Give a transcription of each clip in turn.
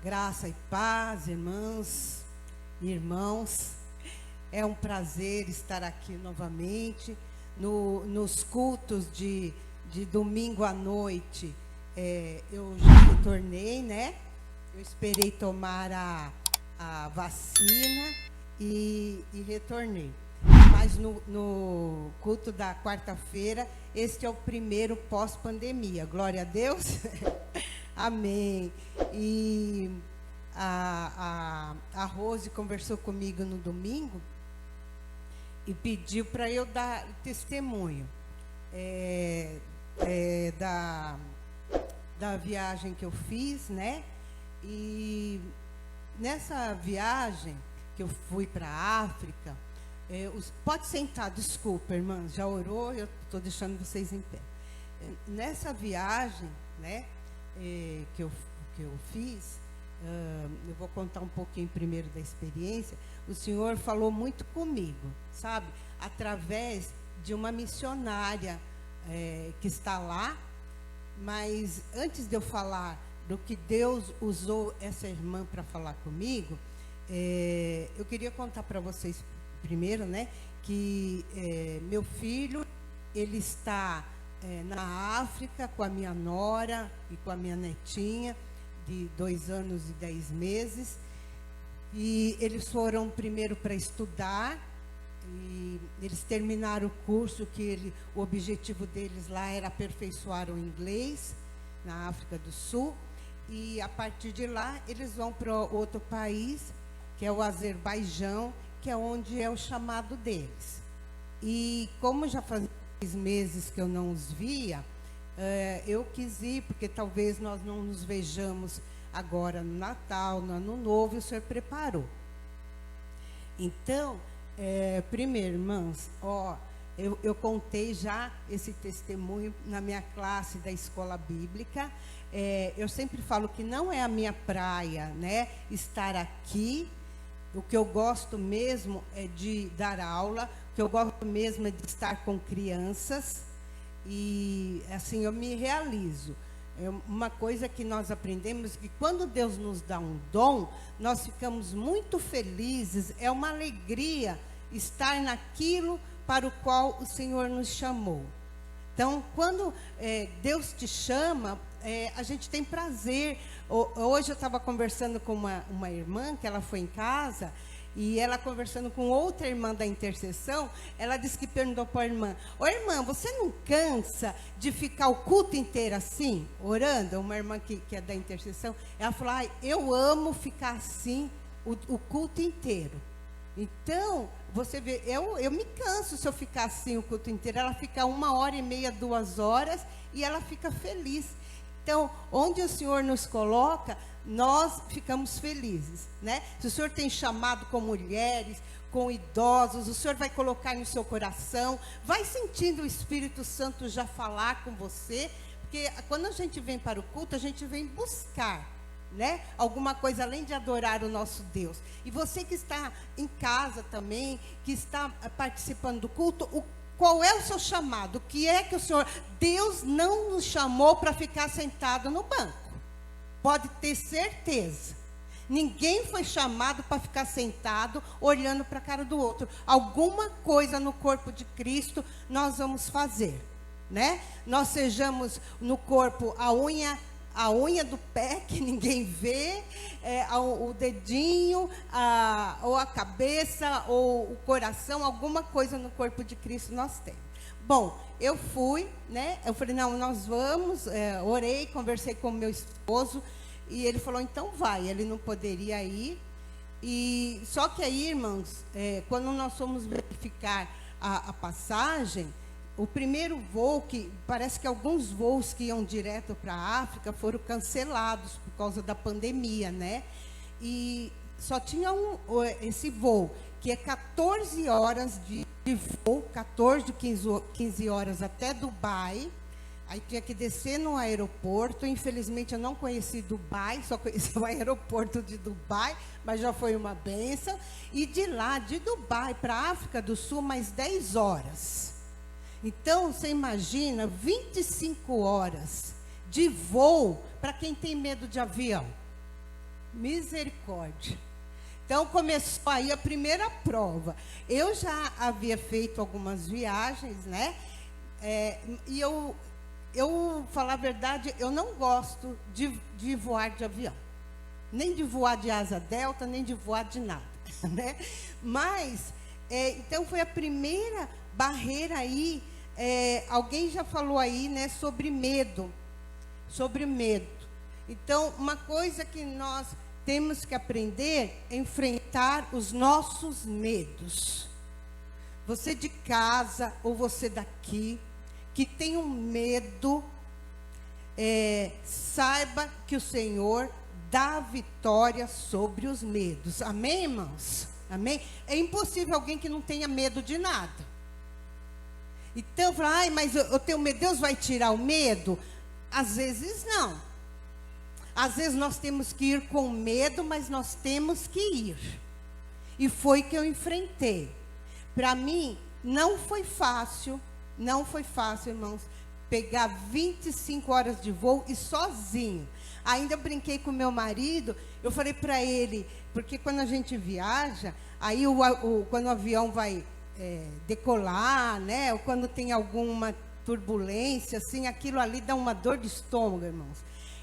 Graça e paz, irmãs e irmãos. É um prazer estar aqui novamente nos cultos de domingo à noite. Eu já retornei, né? Eu esperei tomar a vacina e retornei. Mas no culto da quarta-feira, este é o primeiro pós-pandemia. Glória a Deus. Amém. E a Rose conversou comigo no domingo e pediu para eu dar testemunho da viagem que eu fiz, né? E nessa viagem que eu fui para a África, pode sentar, desculpa, irmãs, já orou, eu estou deixando vocês em pé. Nessa viagem, né, que eu fiz, eu vou contar um pouquinho primeiro da experiência. O Senhor falou muito comigo, sabe, através de uma missionária que está lá. Mas antes de eu falar do que Deus usou essa irmã para falar comigo, eu queria contar para vocês primeiro, né, que meu filho, ele está na África com a minha nora e com a minha netinha de 2 anos e 10 meses, e eles foram primeiro para estudar, e eles terminaram o curso que o objetivo deles lá era aperfeiçoar o inglês na África do Sul, e a partir de lá eles vão para outro país, que é o Azerbaijão, que é onde é o chamado deles. E como já fazia 6 meses que eu não os via, eu quis ir, porque talvez nós não nos vejamos agora no Natal, no Ano Novo, e o Senhor preparou. Então, primeiro, irmãs, eu contei já esse testemunho na minha classe da escola bíblica. Eu sempre falo que não é a minha praia, né, estar aqui. O que eu gosto mesmo é de dar aula, o que eu gosto mesmo é de estar com crianças, e assim eu me realizo. Uma coisa que nós aprendemos, que quando Deus nos dá um dom, nós ficamos muito felizes, é uma alegria estar naquilo para o qual o Senhor nos chamou. Então, quando Deus te chama, a gente tem prazer. Hoje eu estava conversando com uma irmã, que ela foi em casa, e ela conversando com outra irmã da intercessão, ela disse que perguntou para a irmã: ô irmã, você não cansa de ficar o culto inteiro assim, orando? Uma irmã que é da intercessão, ela falou: eu amo ficar assim o culto inteiro. Então, você vê, eu me canso se eu ficar assim o culto inteiro. Ela fica 1h30, 2 horas, e ela fica feliz. Então, onde o Senhor nos coloca, nós ficamos felizes, né? Se o Senhor tem chamado com mulheres, com idosos, o Senhor vai colocar no seu coração, vai sentindo o Espírito Santo já falar com você, porque quando a gente vem para o culto, a gente vem buscar, né, alguma coisa além de adorar o nosso Deus. E você que está em casa também, que está participando do culto, qual é o seu chamado? O que é que o Senhor... Deus não nos chamou para ficar sentado no banco. Pode ter certeza. Ninguém foi chamado para ficar sentado olhando para a cara do outro. Alguma coisa no corpo de Cristo nós vamos fazer, né? Nós sejamos no corpo a unha do pé, que ninguém vê, o dedinho, ou a cabeça, ou o coração, alguma coisa no corpo de Cristo nós temos. Bom, eu fui, né? Eu falei: não, nós vamos. Orei, conversei com o meu esposo, e ele falou: então vai. Ele não poderia ir. E só que aí, irmãos, quando nós fomos verificar a passagem, o primeiro voo, que parece que alguns voos que iam direto para a África foram cancelados por causa da pandemia, né? E só tinha esse voo, que é 14 horas de voo, 15 horas até Dubai. Aí tinha que descer no aeroporto. Infelizmente eu não conheci Dubai, só conheci o aeroporto de Dubai, mas já foi uma bênção. E de lá, de Dubai para a África do Sul, mais 10 horas. Então, você imagina 25 horas de voo para quem tem medo de avião. Misericórdia. Então começou aí a primeira prova. Eu já havia feito algumas viagens, né? E eu falar a verdade, eu não gosto de voar de avião. Nem de voar de asa delta, nem de voar de nada, né? Mas, então foi a primeira barreira aí. Alguém já falou aí, né, sobre medo. Sobre medo. Então, uma coisa que nós temos que aprender é enfrentar os nossos medos. Você de casa ou você daqui, que tem um medo, saiba que o Senhor dá vitória sobre os medos. Amém, irmãos? Amém? É impossível alguém que não tenha medo de nada. Então, fala, ai, mas eu tenho medo, Deus vai tirar o medo? Às vezes não. Às vezes nós temos que ir com medo, mas nós temos que ir. E foi que eu enfrentei. Para mim, não foi fácil, irmãos, pegar 25 horas de voo e sozinho. Ainda brinquei com meu marido, eu falei para ele, porque quando a gente viaja, aí quando o avião vai decolar, né, ou quando tem alguma turbulência, assim, aquilo ali dá uma dor de estômago, irmãos.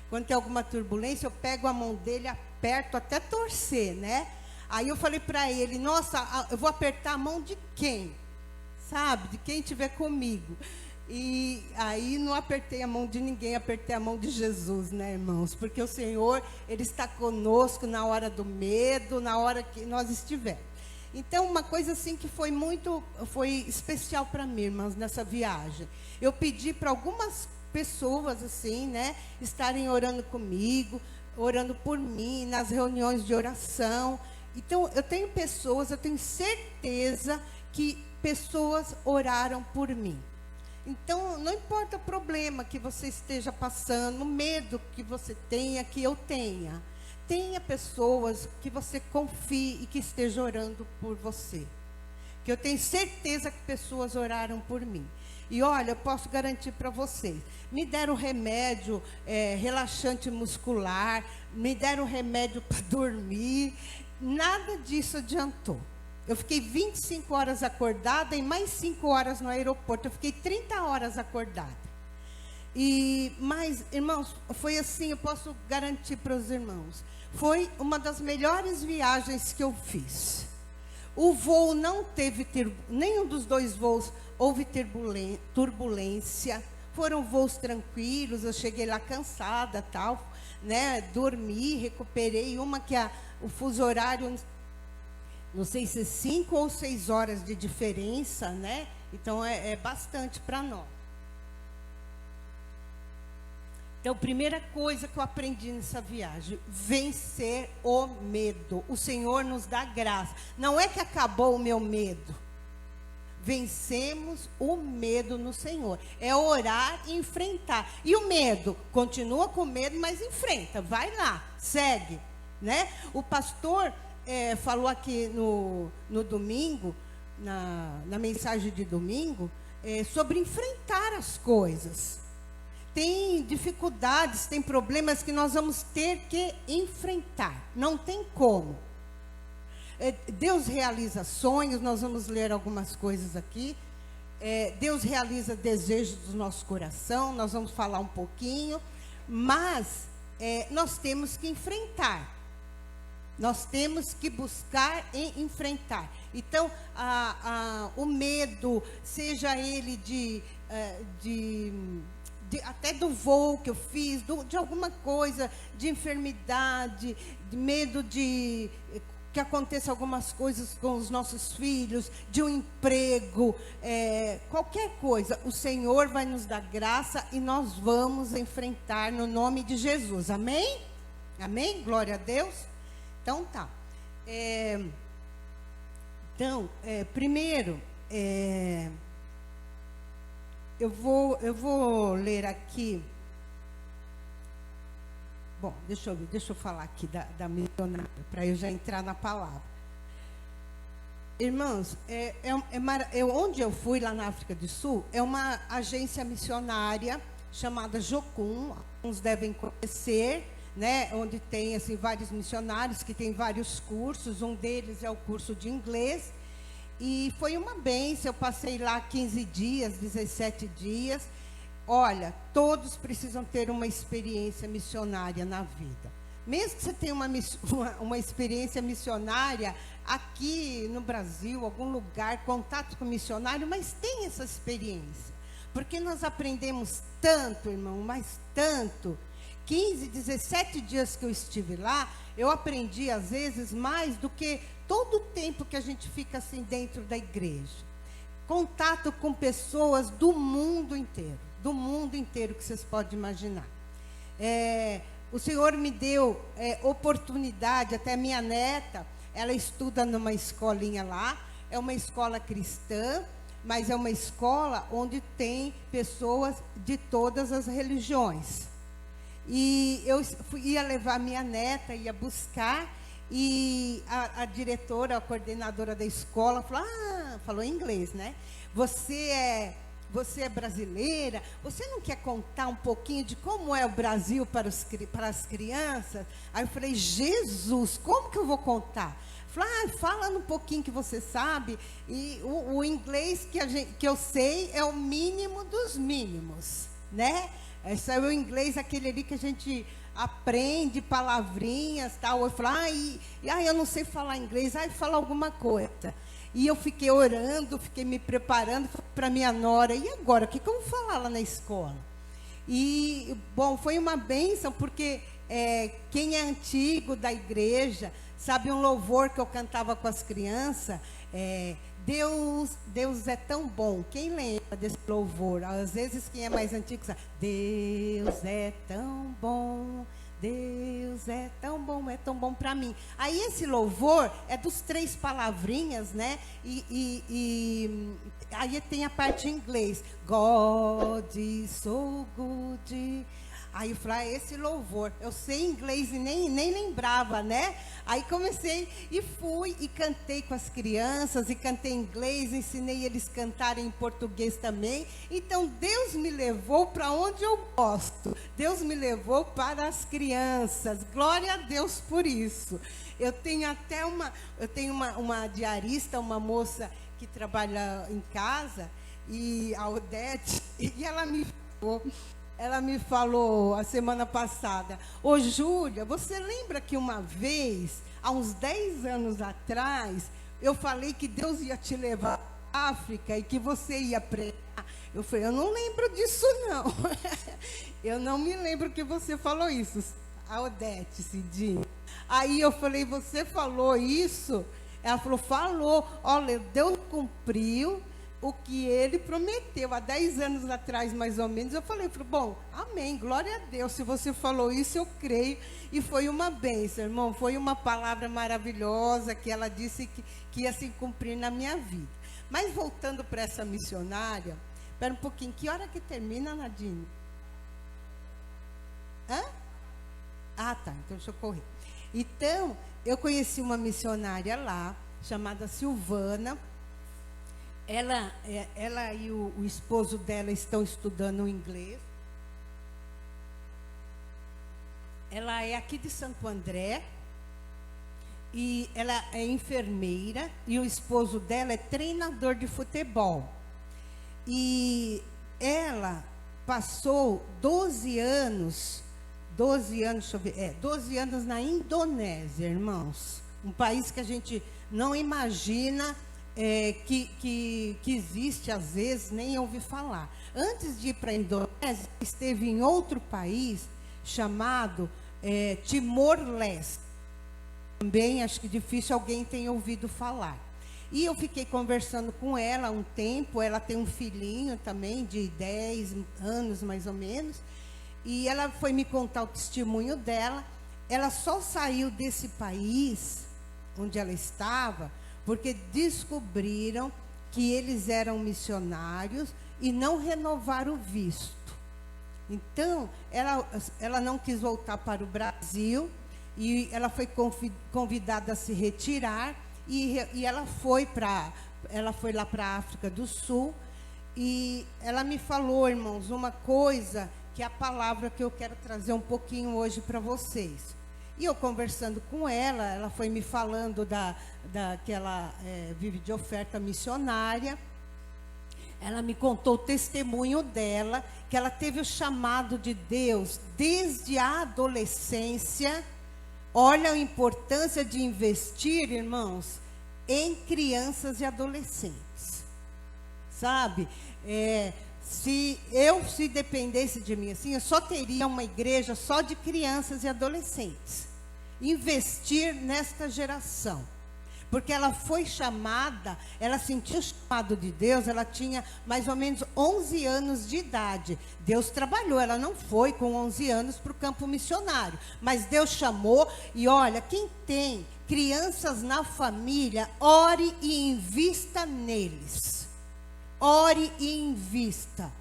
Quando tem alguma turbulência, eu pego a mão dele, aperto até torcer, né? Aí eu falei para ele, nossa, eu vou apertar a mão de quem? Sabe, de quem estiver comigo. E aí não apertei a mão de ninguém, apertei a mão de Jesus, né, irmãos? Porque o Senhor, Ele está conosco na hora do medo, na hora que nós estivermos. Então, uma coisa assim que foi especial para mim, irmãos, nessa viagem. Eu pedi para algumas pessoas, assim, né, estarem orando comigo, orando por mim, nas reuniões de oração. Então, eu tenho certeza que pessoas oraram por mim. Então, não importa o problema que você esteja passando, o medo que você tenha, que eu tenha. Tenha pessoas que você confie e que estejam orando por você. Que eu tenho certeza que pessoas oraram por mim. E olha, eu posso garantir para vocês. Me deram remédio relaxante muscular, me deram remédio para dormir. Nada disso adiantou. Eu fiquei 25 horas acordada e mais 5 horas no aeroporto. Eu fiquei 30 horas acordada. Mas, irmãos, foi assim, eu posso garantir para os irmãos. Foi uma das melhores viagens que eu fiz. O voo não teve, nenhum dos dois voos houve turbulência. Foram voos tranquilos, eu cheguei lá cansada, tal, né? Dormi, recuperei uma que o fuso horário, não sei se é 5 ou 6 horas de diferença, né? Então é bastante para nós. Então, primeira coisa que eu aprendi nessa viagem, vencer o medo. O Senhor nos dá graça. Não é que acabou o meu medo. Vencemos o medo no Senhor. É orar e enfrentar. E o medo? Continua com medo, mas enfrenta. Vai lá, segue, né? O pastor falou aqui no domingo, na mensagem de domingo, sobre enfrentar as coisas. Tem dificuldades, tem problemas que nós vamos ter que enfrentar. Não tem como. Deus realiza sonhos, nós vamos ler algumas coisas aqui. Deus realiza desejos do nosso coração, nós vamos falar um pouquinho. Mas nós temos que enfrentar. Nós temos que buscar e enfrentar. Então, o medo, seja ele até do voo que eu fiz, de alguma coisa, de enfermidade, de medo de que aconteça algumas coisas com os nossos filhos, de um emprego, qualquer coisa, o Senhor vai nos dar graça e nós vamos enfrentar no nome de Jesus, amém? Amém? Glória a Deus. Então tá. Primeiro, eu vou ler aqui. Bom, deixa eu falar aqui da missionária, para eu já entrar na palavra. Irmãos, onde eu fui, lá na África do Sul, é uma agência missionária chamada Jocum, alguns devem conhecer, né, onde tem assim, vários missionários que têm vários cursos, um deles é o curso de inglês, e foi uma bênção. Eu passei lá 15 dias, 17 dias. Olha, todos precisam ter uma experiência missionária na vida. Mesmo que você tenha uma experiência missionária aqui no Brasil, algum lugar, contato com missionário, mas tem essa experiência. Porque nós aprendemos tanto, irmão, mas tanto. 15, 17 dias que eu estive lá, eu aprendi, às vezes, mais do que todo o tempo que a gente fica assim dentro da igreja. Contato com pessoas do mundo inteiro que vocês podem imaginar. O Senhor me deu oportunidade, até minha neta, ela estuda numa escolinha lá, é uma escola cristã, mas é uma escola onde tem pessoas de todas as religiões. E eu ia levar minha neta, ia buscar, e a diretora, a coordenadora da escola falou em inglês, né? Você é brasileira, você não quer contar um pouquinho de como é o Brasil para as crianças? Aí eu falei, Jesus, como que eu vou contar? Falei, fala um pouquinho que você sabe. E o inglês que eu sei é o mínimo dos mínimos, né? Esse é o inglês, aquele ali que a gente aprende palavrinhas, tal. Eu falei, eu não sei falar inglês, fala alguma coisa. E eu fiquei orando, fiquei me preparando para minha nora. E agora, o que eu vou falar lá na escola? E, bom, foi uma bênção, porque quem é antigo da igreja, sabe um louvor que eu cantava com as crianças? Deus é tão bom. Quem lembra desse louvor? Às vezes quem é mais antigo sabe. Deus é tão bom, Deus é tão bom para mim. Aí esse louvor é dos 3 palavrinhas, né? E aí tem a parte em inglês. God is so good. Aí eu falei, esse louvor, eu sei inglês e nem lembrava, né? Aí comecei e fui e cantei com as crianças, e cantei em inglês, ensinei eles a cantarem em português também. Então Deus me levou para onde eu gosto. Deus me levou para as crianças. Glória a Deus por isso. Eu tenho até uma diarista, uma moça que trabalha em casa, e a Odete, e ela me falou a semana passada, ô Júlia, você lembra que uma vez, há uns 10 anos atrás, eu falei que Deus ia te levar à África e que você ia pregar? Eu falei, eu não lembro disso não. Eu não me lembro que você falou isso, a Odete, Cidinha. Aí eu falei, você falou isso? Ela falou, olha, Deus cumpriu o que ele prometeu há 10 anos atrás, mais ou menos. Eu falei, bom, amém, glória a Deus, se você falou isso, eu creio. E foi uma bênção, irmão, foi uma palavra maravilhosa que ela disse que ia se cumprir na minha vida. Mas voltando para essa missionária, espera um pouquinho, que hora que termina, Nadine? Tá, então deixa eu correr. Então, eu conheci uma missionária lá, chamada Silvana. Ela e o esposo dela estão estudando inglês. Ela é aqui de Santo André, e ela é enfermeira, e o esposo dela é treinador de futebol. E ela passou 12 anos, deixa eu ver, 12 anos na Indonésia, irmãos. Um país que a gente não imagina que existe, às vezes, nem ouvi falar. Antes de ir para a Indonésia, esteve em outro país chamado Timor-Leste. Também acho que difícil alguém tenha ouvido falar. E eu fiquei conversando com ela um tempo. Ela tem um filhinho também de 10 anos, mais ou menos. E ela foi me contar o testemunho dela. Ela só saiu desse país onde ela estava porque descobriram que eles eram missionários e não renovaram o visto. Então, ela não quis voltar para o Brasil, e ela foi convidada a se retirar, e ela foi lá para a África do Sul. E ela me falou, irmãos, uma coisa que é a palavra que eu quero trazer um pouquinho hoje para vocês. E eu conversando com ela, ela foi me falando que ela vive de oferta missionária. Ela me contou o testemunho dela, que ela teve o chamado de Deus desde a adolescência. Olha a importância de investir, irmãos, em crianças e adolescentes. Sabe? Se dependesse de mim assim, eu só teria uma igreja só de crianças e adolescentes. Investir nesta geração. Porque ela foi chamada, ela sentiu o chamado de Deus, ela tinha mais ou menos 11 anos de idade. Deus trabalhou, ela não foi com 11 anos para o campo missionário. Mas Deus chamou e olha, quem tem crianças na família, ore e invista neles. Ore e invista,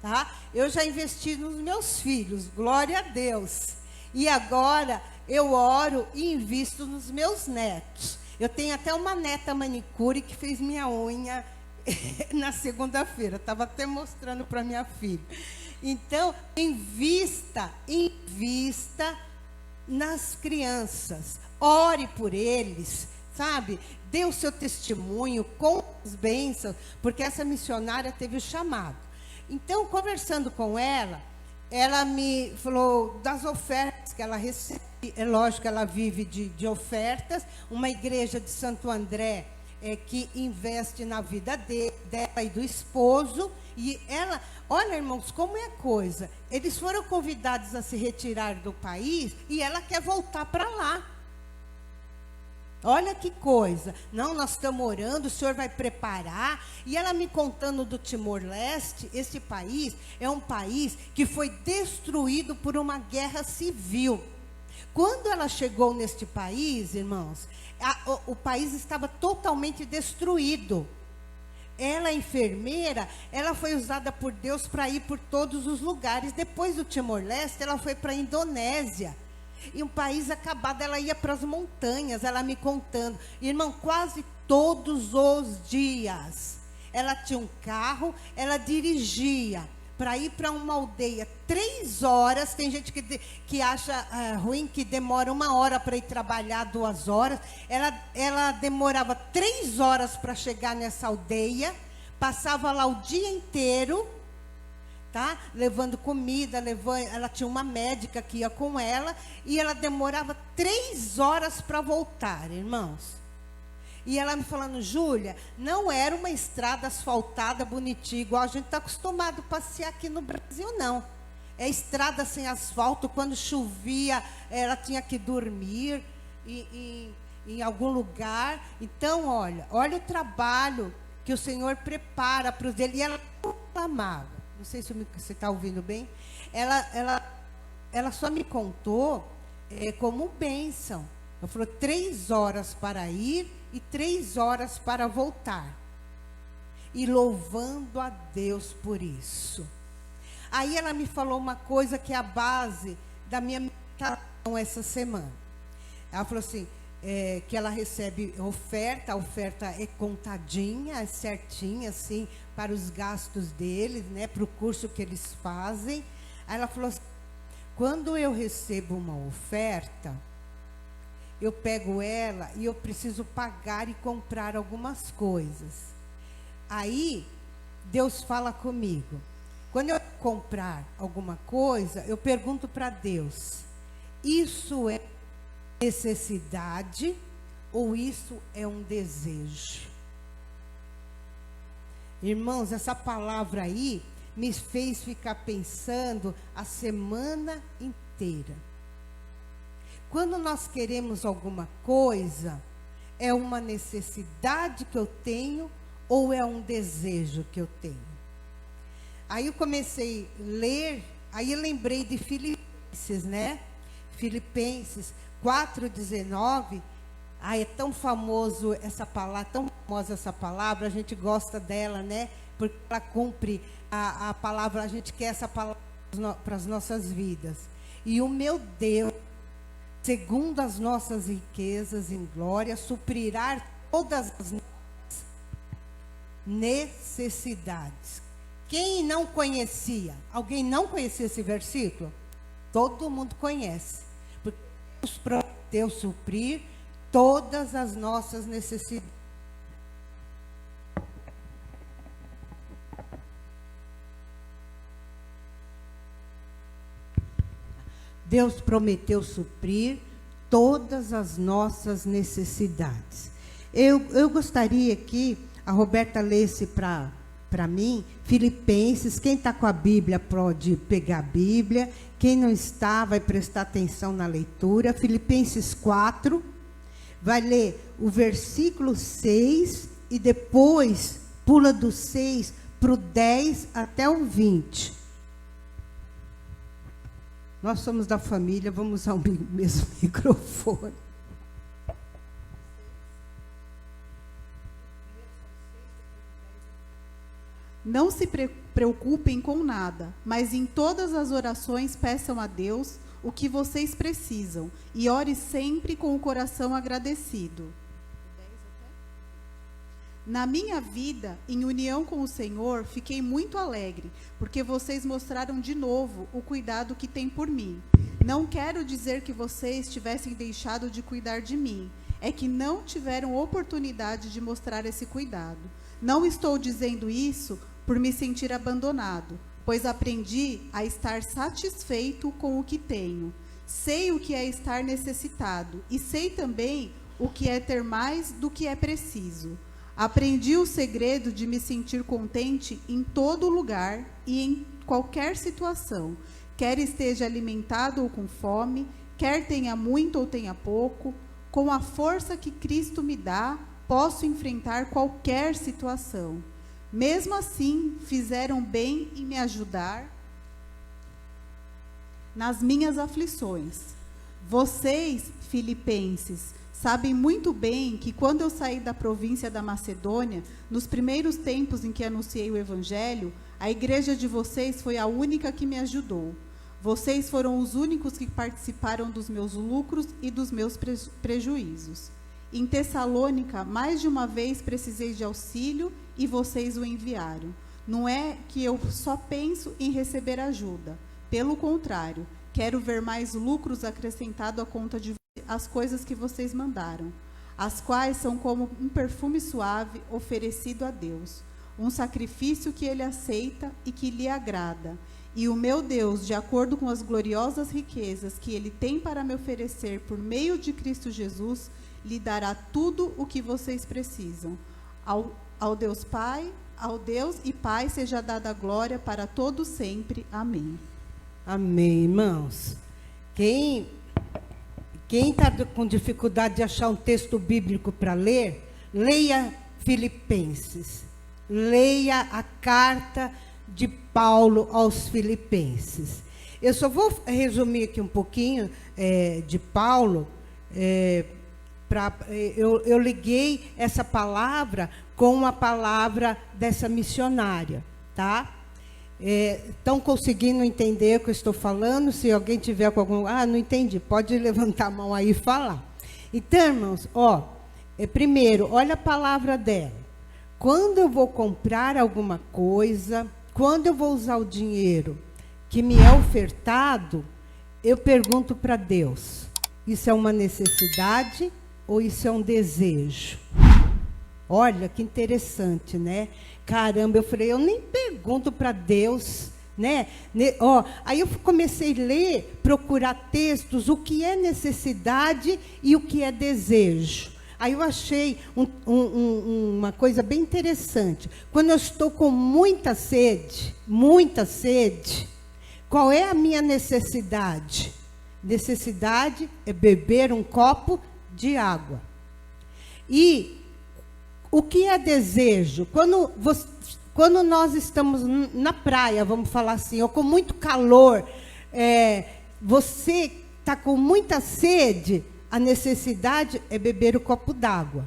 tá? Eu já investi nos meus filhos, glória a Deus. E agora eu oro e invisto nos meus netos. Eu tenho até uma neta manicure que fez minha unha na segunda-feira. Estava até mostrando para minha filha. Então, invista nas crianças. Ore por eles, sabe? Dê o seu testemunho com as bênçãos, porque essa missionária teve o chamado. Então, conversando com ela, ela me falou das ofertas que ela recebe. É lógico que ela vive de ofertas. Uma igreja de Santo André que investe na vida dela e do esposo. E ela, olha, irmãos, como é a coisa. Eles foram convidados a se retirar do país e ela quer voltar para lá. Olha que coisa. Não, nós estamos orando, o Senhor vai preparar. E ela me contando do Timor-Leste. Esse país é um país que foi destruído por uma guerra civil. Quando ela chegou neste país, irmãos, o país estava totalmente destruído. Ela, enfermeira, ela foi usada por Deus para ir por todos os lugares. Depois do Timor-Leste, ela foi para a Indonésia. E um país acabado, ela ia para as montanhas, ela me contando. Irmão, quase todos os dias. Ela tinha um carro, ela dirigia para ir para uma aldeia 3 horas. Tem gente que acha ruim, que demora 1 hora para ir trabalhar, 2 horas. Ela demorava 3 horas para chegar nessa aldeia, passava lá o dia inteiro, tá? Levando comida, ela tinha uma médica que ia com ela, e ela demorava 3 horas para voltar, irmãos. E ela me falando, Júlia, não era uma estrada asfaltada, bonitinha, igual a gente está acostumado a passear aqui no Brasil, não. É estrada sem asfalto. Quando chovia, ela tinha que dormir em algum lugar. Então, olha o trabalho que o Senhor prepara para os dele. E ela amava. Não sei se você está ouvindo bem. Ela só me contou como bênção. Ela falou 3 horas para ir e 3 horas para voltar. E louvando a Deus por isso. Aí ela me falou uma coisa que é a base da minha meditação essa semana. Ela falou assim, que ela recebe oferta, a oferta é contadinha, é certinha, assim, para os gastos deles, né, para o curso que eles fazem. Aí ela falou assim, quando eu recebo uma oferta, eu pego ela e eu preciso pagar e comprar algumas coisas. Aí, Deus fala comigo. Quando eu comprar alguma coisa, eu pergunto para Deus, isso é necessidade ou isso é um desejo? Irmãos, essa palavra aí me fez ficar pensando a semana inteira. Quando nós queremos alguma coisa, é uma necessidade que eu tenho ou é um desejo que eu tenho? Aí eu comecei a ler, aí eu lembrei de Filipenses, né? Filipenses 4:19. Ai, é tão famoso essa palavra, tão famosa essa palavra, a gente gosta dela, né? Porque ela cumpre a palavra, a gente quer essa palavra para as nossas vidas. E o meu Deus, segundo as nossas riquezas em glória, suprirá todas as necessidades. Quem não conhecia? Alguém não conhecia esse versículo? Todo mundo conhece. Porque Deus prometeu suprir todas as nossas necessidades. Deus prometeu suprir todas as nossas necessidades. Eu gostaria que a Roberta lesse para mim, Filipenses. Quem está com a Bíblia pode pegar a Bíblia. Quem não está, vai prestar atenção na leitura. Filipenses 4, vai ler o versículo 6 e depois pula do 6 para o 10 até o 20. Nós somos da família, vamos usar o mesmo microfone. Não se preocupem com nada, mas em todas as orações peçam a Deus o que vocês precisam e ore sempre com o coração agradecido. Na minha vida, em união com o Senhor, fiquei muito alegre, porque vocês mostraram de novo o cuidado que têm por mim. Não quero dizer que vocês tivessem deixado de cuidar de mim, é que não tiveram oportunidade de mostrar esse cuidado. Não estou dizendo isso por me sentir abandonado, pois aprendi a estar satisfeito com o que tenho. Sei o que é estar necessitado e sei também o que é ter mais do que é preciso. Aprendi o segredo de me sentir contente em todo lugar e em qualquer situação, quer esteja alimentado ou com fome, quer tenha muito ou tenha pouco. Com a força que Cristo me dá, posso enfrentar qualquer situação. Mesmo assim, fizeram bem em me ajudar nas minhas aflições. Vocês, filipenses, sabem muito bem que quando eu saí da província da Macedônia, nos primeiros tempos em que anunciei o Evangelho, a igreja de vocês foi a única que me ajudou. Vocês foram os únicos que participaram dos meus lucros e dos meus prejuízos. Em Tessalônica, mais de uma vez precisei de auxílio e vocês o enviaram. Não é que eu só penso em receber ajuda. Pelo contrário, quero ver mais lucros acrescentados à conta de as coisas que vocês mandaram, as quais são como um perfume suave oferecido a Deus, um sacrifício que Ele aceita e que lhe agrada. E o meu Deus, de acordo com as gloriosas riquezas que Ele tem para me oferecer por meio de Cristo Jesus, lhe dará tudo o que vocês precisam. Ao Deus Pai, ao Deus e Pai seja dada a glória para todos sempre. Amém. Amém, irmãos. Quem está com dificuldade de achar um texto bíblico para ler, leia Filipenses. Leia a carta de Paulo aos Filipenses. Eu só vou resumir aqui um pouquinho de Paulo. Eu liguei essa palavra com a palavra dessa missionária, tá? Estão conseguindo entender o que eu estou falando? Se alguém tiver com algum... não entendi, pode levantar a mão aí e falar. Então, irmãos, primeiro, olha a palavra dela. Quando eu vou comprar alguma coisa, quando eu vou usar o dinheiro que me é ofertado, eu pergunto para Deus, isso é uma necessidade ou isso é um desejo? Olha, que interessante, né? Caramba, eu falei, eu nem pergunto para Deus, né? Aí eu comecei a ler, procurar textos, o que é necessidade e o que é desejo. Aí eu achei uma coisa bem interessante. Quando eu estou com muita sede, qual é a minha necessidade? Necessidade é beber um copo de água. E o que é desejo? Quando nós estamos na praia, vamos falar assim, ou com muito calor, você está com muita sede, a necessidade é beber o copo d'água.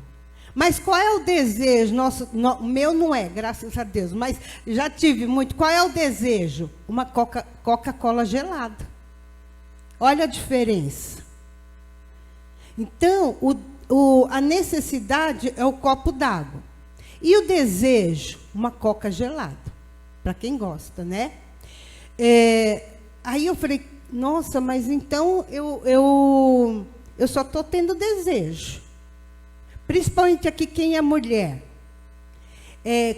Mas qual é o desejo? O meu não é, graças a Deus, mas já tive muito. Qual é o desejo? Uma Coca-Cola gelada. Olha a diferença. Então, a necessidade é o copo d'água. E o desejo? Uma Coca gelada. para quem gosta, né? Aí eu falei, nossa, mas então eu só estou tendo desejo. Principalmente aqui quem é mulher.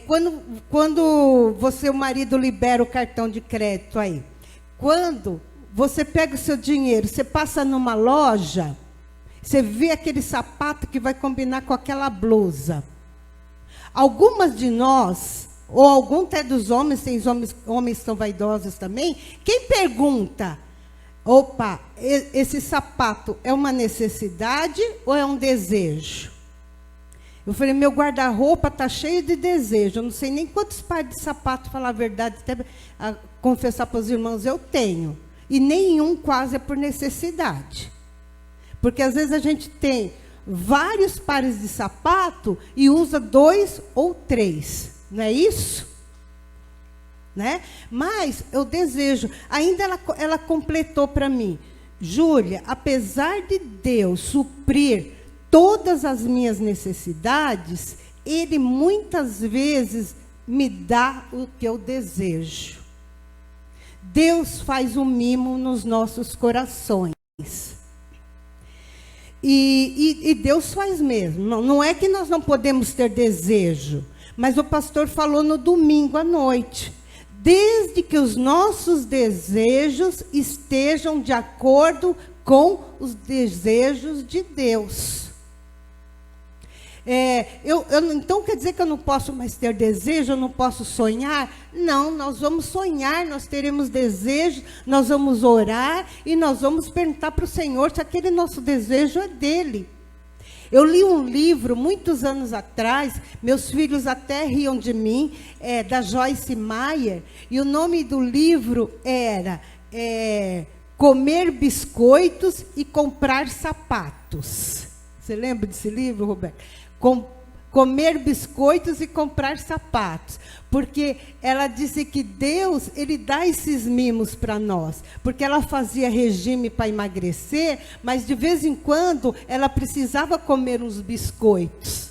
Quando o marido libera o cartão de crédito aí, quando você pega o seu dinheiro, você passa numa loja, você vê aquele sapato que vai combinar com aquela blusa. Algumas de nós, ou algum até dos homens, tem homens que são vaidosos também, quem pergunta, opa, esse sapato é uma necessidade ou é um desejo? Eu falei, meu guarda-roupa está cheio de desejo, eu não sei nem quantos pares de sapato, falar a verdade, até confessar para os irmãos, eu tenho. E nenhum quase é por necessidade. Porque às vezes a gente tem vários pares de sapato e usa 2 ou 3. Não é isso? Né? Mas eu desejo. Ainda ela completou para mim. Júlia, apesar de Deus suprir todas as minhas necessidades, Ele muitas vezes me dá o que eu desejo. Deus faz um mimo nos nossos corações. E Deus faz mesmo. Não é que nós não podemos ter desejo, mas o pastor falou no domingo à noite. Desde que os nossos desejos estejam de acordo com os desejos de Deus. Então quer dizer que eu não posso mais ter desejo, eu não posso sonhar? Não, nós vamos sonhar, nós teremos desejo, nós vamos orar e nós vamos perguntar para o Senhor se aquele nosso desejo é dele. Eu li um livro muitos anos atrás, meus filhos até riam de mim, da Joyce Meyer, e o nome do livro era Comer Biscoitos e Comprar Sapatos. Você lembra desse livro, Roberto? Comer biscoitos e comprar sapatos. Porque ela disse que Deus, Ele dá esses mimos para nós. Porque ela fazia regime para emagrecer, mas de vez em quando ela precisava comer uns biscoitos.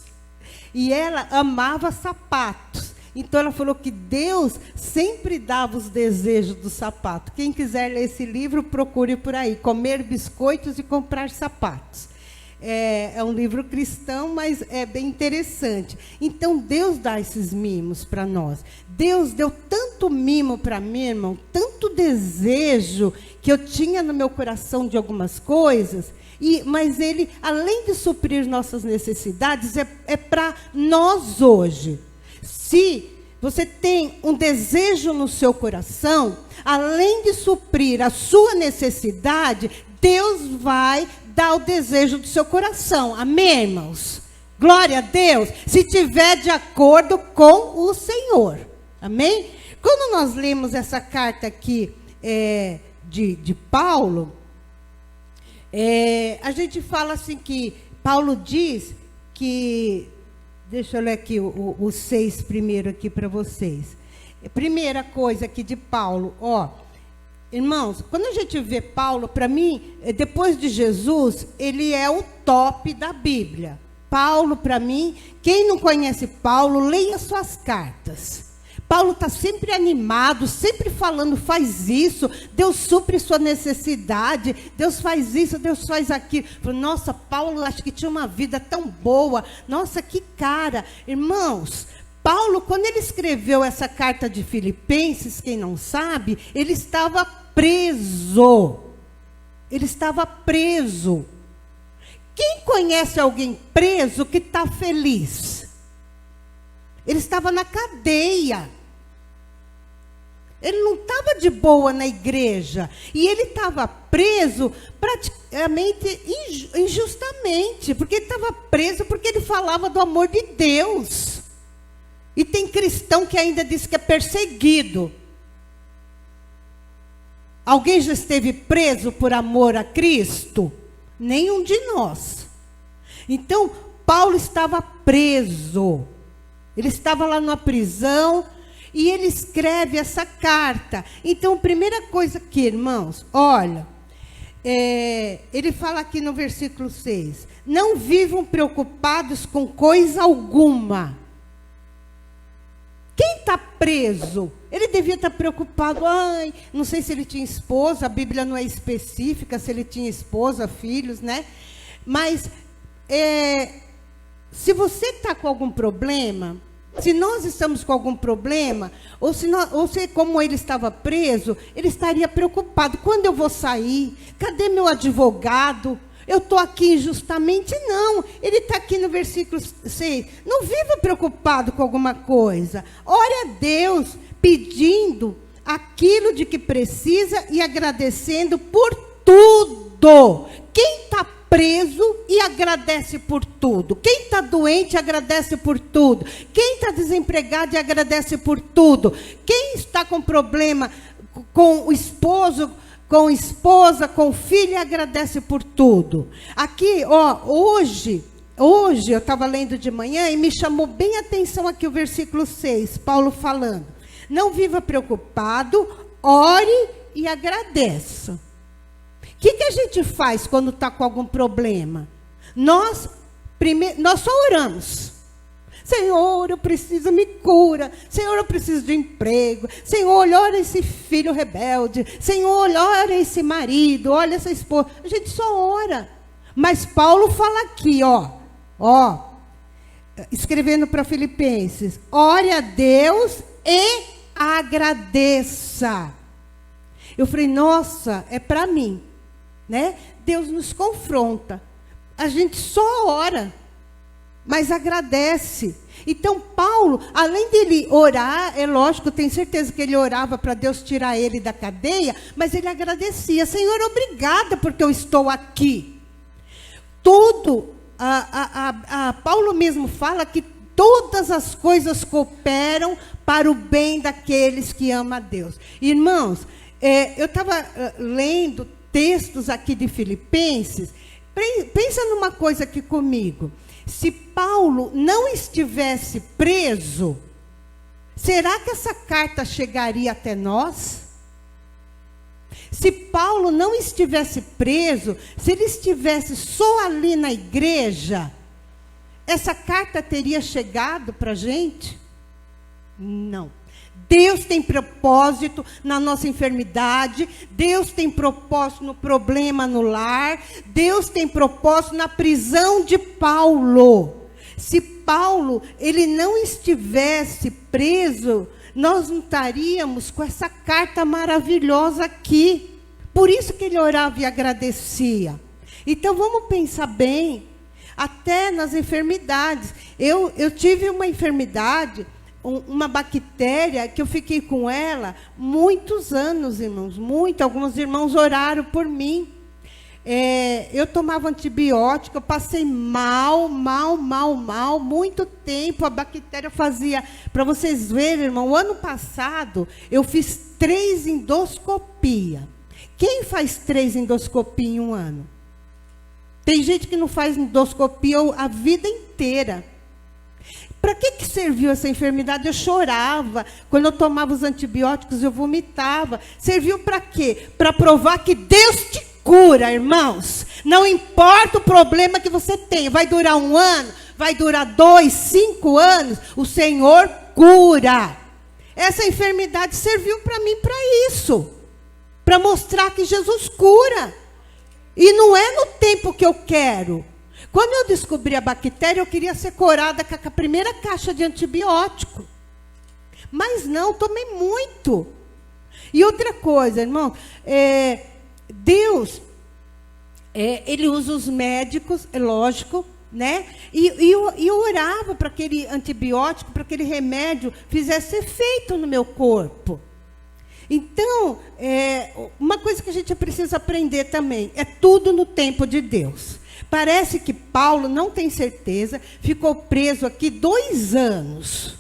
E ela amava sapatos. Então ela falou que Deus sempre dava os desejos do sapato. Quem quiser ler esse livro, procure por aí. Comer biscoitos e comprar sapatos. É um livro cristão, mas é bem interessante. Então, Deus dá esses mimos para nós. Deus deu tanto mimo para mim, irmão, tanto desejo que eu tinha no meu coração de algumas coisas, mas Ele, além de suprir nossas necessidades, é para nós hoje. Se você tem um desejo no seu coração, além de suprir a sua necessidade, Deus vai dar o desejo do seu coração. Amém, irmãos? Glória a Deus. Se tiver de acordo com o Senhor. Amém? Quando nós lemos essa carta aqui de Paulo, a gente fala assim que Paulo diz que... Deixa eu ler aqui o 6 primeiro aqui para vocês. Primeira coisa aqui de Paulo, irmãos, quando a gente vê Paulo, para mim, depois de Jesus, ele é o top da Bíblia. Paulo, para mim, quem não conhece Paulo, leia suas cartas. Paulo está sempre animado, sempre falando, faz isso, Deus supre sua necessidade, Deus faz isso, Deus faz aquilo. Nossa, Paulo, acho que tinha uma vida tão boa. Nossa, que cara. Irmãos, Paulo, quando ele escreveu essa carta de Filipenses, quem não sabe, ele estava preso. Ele estava preso. Quem conhece alguém preso que está feliz? Ele estava na cadeia. Ele não estava de boa na igreja. E ele estava preso praticamente injustamente. Porque ele estava preso porque ele falava do amor de Deus. E tem cristão que ainda diz que é perseguido. Alguém já esteve preso por amor a Cristo? Nenhum de nós. Então, Paulo estava preso. Ele estava lá numa prisão e ele escreve essa carta. Então, a primeira coisa aqui, irmãos, olha, ele fala aqui no versículo 6, não vivam preocupados com coisa alguma. Quem está preso? Ele devia estar preocupado. Ai, não sei se ele tinha esposa, a Bíblia não é específica se ele tinha esposa, filhos, né? Mas, se você está com algum problema, se nós estamos com algum problema, ou se como ele estava preso, ele estaria preocupado. Quando eu vou sair? Cadê meu advogado? Eu estou aqui injustamente? Não. Ele está aqui no versículo 6. Não viva preocupado com alguma coisa. Ore a Deus pedindo aquilo de que precisa e agradecendo por tudo. Quem está preso e agradece por tudo? Quem está doente agradece por tudo? Quem está desempregado e agradece por tudo? Quem está com problema com o esposo, com esposa, com filho, e agradece por tudo? Aqui, ó, hoje eu estava lendo de manhã e me chamou bem a atenção aqui o versículo 6, Paulo falando. Não viva preocupado, ore e agradeça. O que a gente faz quando está com algum problema? Nós só oramos. Senhor, eu preciso, me cura. Senhor, eu preciso de emprego. Senhor, olha esse filho rebelde. Senhor, olha esse marido, olha essa esposa. A gente só ora. Mas Paulo fala aqui, ó, escrevendo para Filipenses: ore a Deus e agradeça. Eu falei, nossa, é para mim, né? Deus nos confronta. A gente só ora, mas agradece. Então, Paulo, além dele orar, é lógico, tenho certeza que ele orava para Deus tirar ele da cadeia, mas ele agradecia. Senhor, obrigada porque eu estou aqui. Tudo, Paulo mesmo fala que todas as coisas cooperam para o bem daqueles que amam a Deus. Irmãos, eu estava lendo textos aqui de Filipenses. Pensa numa coisa aqui comigo. Se Paulo não estivesse preso, será que essa carta chegaria até nós? Se Paulo não estivesse preso, se ele estivesse só ali na igreja, essa carta teria chegado para a gente? Não. Deus tem propósito na nossa enfermidade, Deus tem propósito no problema no lar, Deus tem propósito na prisão de Paulo. Se Paulo ele não estivesse preso, nós não estaríamos com essa carta maravilhosa aqui. Por isso que ele orava e agradecia. Então vamos pensar bem, até nas enfermidades. Eu tive uma enfermidade, uma bactéria, que eu fiquei com ela muitos anos, irmãos, alguns irmãos oraram por mim. Eu tomava antibiótico, eu passei mal, muito tempo. A bactéria fazia, para vocês verem, irmão, o ano passado eu fiz 3 endoscopias. Quem faz 3 endoscopias em um ano? Tem gente que não faz endoscopia a vida inteira. Para que serviu essa enfermidade? Eu chorava. Quando eu tomava os antibióticos, eu vomitava. Serviu para quê? Para provar que Deus te cura, irmãos. Não importa o problema que você tem. Vai durar 1 ano, vai durar 2, 5 anos. O Senhor cura. Essa enfermidade serviu para mim para isso. Para mostrar que Jesus cura. E não é no tempo que eu quero. Quando eu descobri a bactéria, eu queria ser curada com a primeira caixa de antibiótico. Mas não, tomei muito. E outra coisa, irmão, Deus, Ele usa os médicos, é lógico, né? E eu orava para aquele antibiótico, para aquele remédio fizesse efeito no meu corpo. Então, uma coisa que a gente precisa aprender também, é tudo no tempo de Deus. Parece que Paulo, não tem certeza, ficou preso aqui 2 anos.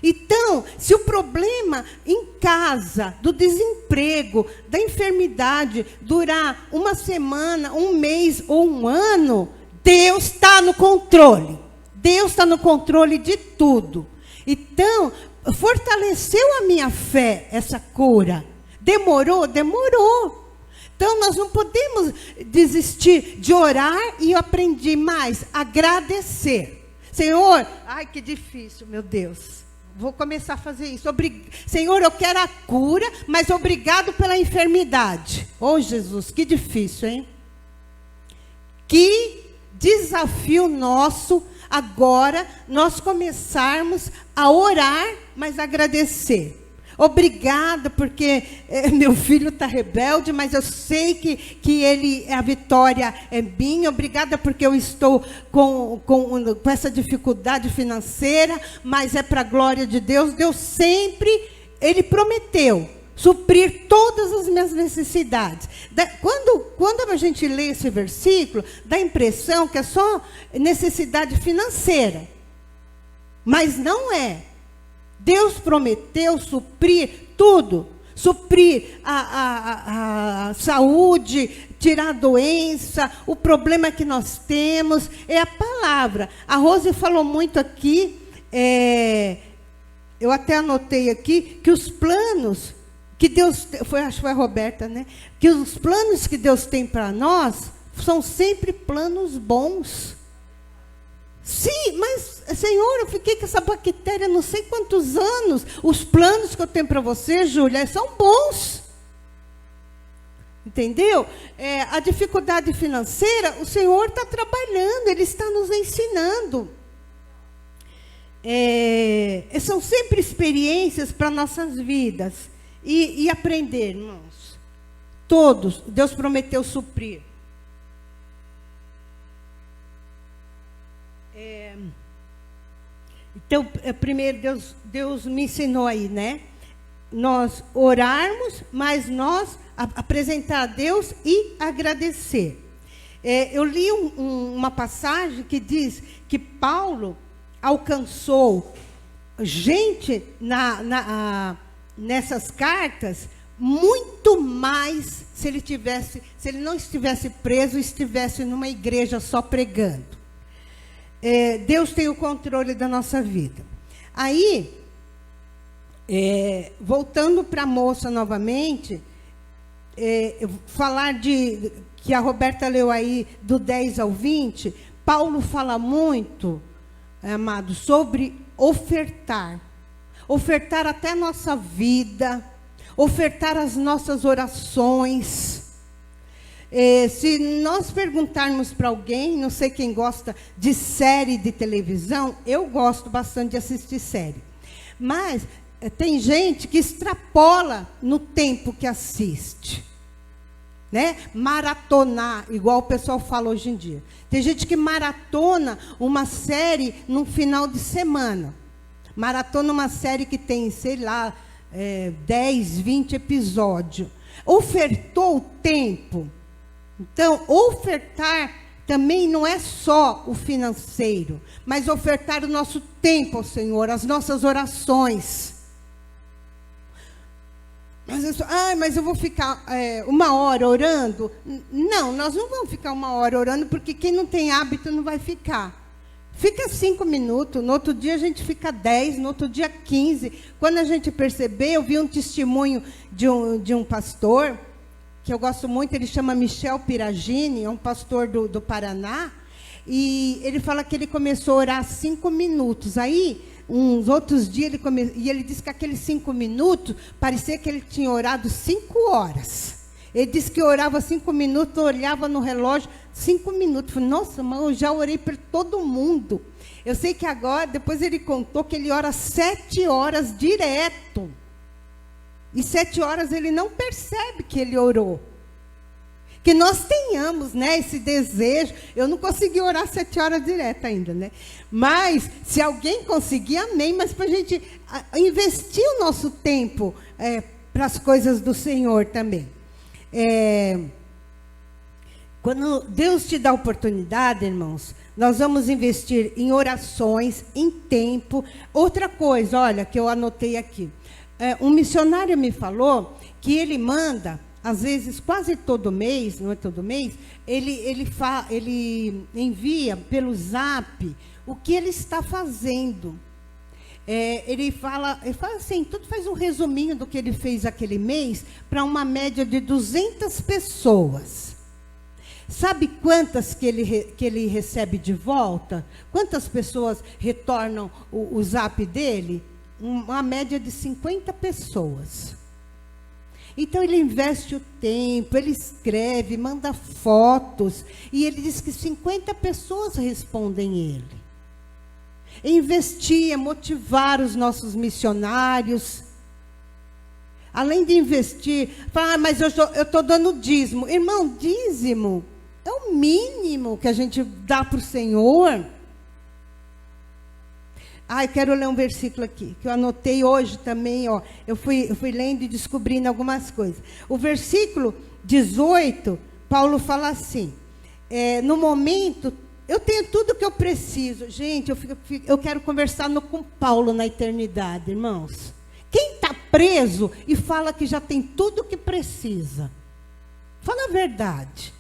Então, se o problema em casa, do desemprego, da enfermidade, durar 1 semana, 1 mês ou 1 ano, Deus está no controle. Deus está no controle de tudo. Então, fortaleceu a minha fé, essa cura. Demorou? Demorou. Então, nós não podemos desistir de orar, e eu aprendi mais, agradecer. Senhor, ai que difícil, meu Deus. vou começar a fazer isso. Senhor, eu quero a cura, mas obrigado pela enfermidade. Oh, Jesus, que difícil, hein? Que desafio nosso agora nós começarmos a orar, mas agradecer. Obrigada, porque meu filho está rebelde, mas eu sei que a vitória é minha. Obrigada, porque eu estou com essa dificuldade financeira, mas é para a glória de Deus. Deus sempre, Ele prometeu suprir todas as minhas necessidades. Quando a gente lê esse versículo, dá a impressão que é só necessidade financeira. Mas não é. Deus prometeu suprir tudo. Suprir a saúde, tirar a doença, o problema que nós temos. É a palavra. A Rose falou muito aqui, eu até anotei aqui, que os planos que Deus, acho que foi a Roberta, né? Que os planos que Deus tem para nós são sempre planos bons. Sim, mas, Senhor, eu fiquei com essa bactéria não sei quantos anos. Os planos que eu tenho para você, Júlia, são bons. Entendeu? A dificuldade financeira, o Senhor está trabalhando, Ele está nos ensinando. São sempre experiências para nossas vidas. E aprender, irmãos. Todos, Deus prometeu suprir. Então, primeiro, Deus me ensinou aí, né? Nós orarmos, mas nós apresentar a Deus e agradecer. Eu li uma passagem que diz que Paulo alcançou gente nessas cartas muito mais se ele não estivesse preso, estivesse numa igreja só pregando. Deus tem o controle da nossa vida. Aí, voltando para a moça novamente, falar que a Roberta leu aí do 10 ao 20, Paulo fala muito, amado, sobre ofertar. Ofertar até a nossa vida, ofertar as nossas orações. Se nós perguntarmos para alguém, não sei quem gosta de série de televisão, eu gosto bastante de assistir série. Mas tem gente que extrapola no tempo que assiste. Né? Maratonar, igual o pessoal fala hoje em dia. Tem gente que maratona uma série num final de semana. Maratona uma série que tem, sei lá, 10, 20 episódios. Ofertou o tempo. Então, ofertar também não é só o financeiro, mas ofertar o nosso tempo ao Senhor, as nossas orações. Mas eu vou ficar 1 hora orando? Não, nós não vamos ficar 1 hora orando, porque quem não tem hábito não vai ficar. Fica 5 minutos, no outro dia a gente fica 10, no outro dia 15. Quando a gente perceber, eu vi um testemunho de um pastor, que eu gosto muito, ele chama Michel Piragini, é um pastor do Paraná, e ele fala que ele começou a orar 5 minutos. Aí, uns outros dias, ele disse que aqueles 5 minutos, parecia que ele tinha orado 5 horas. Ele disse que orava 5 minutos, olhava no relógio, 5 minutos. Falei, nossa, mas eu já orei por todo mundo. Eu sei que agora, depois ele contou que ele ora 7 horas direto. E 7 horas ele não percebe que ele orou. Que nós tenhamos, né, esse desejo. Eu não consegui orar 7 horas direto ainda, né? Mas, se alguém conseguir, amém. Mas para a gente investir o nosso tempo para as coisas do Senhor também. Quando Deus te dá oportunidade, irmãos, nós vamos investir em orações, em tempo. Outra coisa, olha, que eu anotei aqui. Um missionário me falou que ele manda, às vezes, quase todo mês, não é todo mês, ele envia pelo Zap o que ele está fazendo. Ele fala assim, tudo faz um resuminho do que ele fez aquele mês para uma média de 200 pessoas. Sabe quantas que ele recebe de volta? Quantas pessoas retornam o Zap dele? uma média de 50 pessoas. Então, ele investe o tempo, ele escreve, manda fotos, e ele diz que 50 pessoas respondem ele. Investir, motivar os nossos missionários. Além de investir, falar, mas eu estou dando dízimo. Irmão, dízimo é o mínimo que a gente dá para o Senhor. Eu quero ler um versículo aqui, que eu anotei hoje também, ó. Eu fui lendo e descobrindo algumas coisas. O versículo 18, Paulo fala assim, no momento, eu tenho tudo que eu preciso. Gente, eu quero conversar com Paulo na eternidade, irmãos. Quem está preso e fala que já tem tudo o que precisa? Fala a verdade.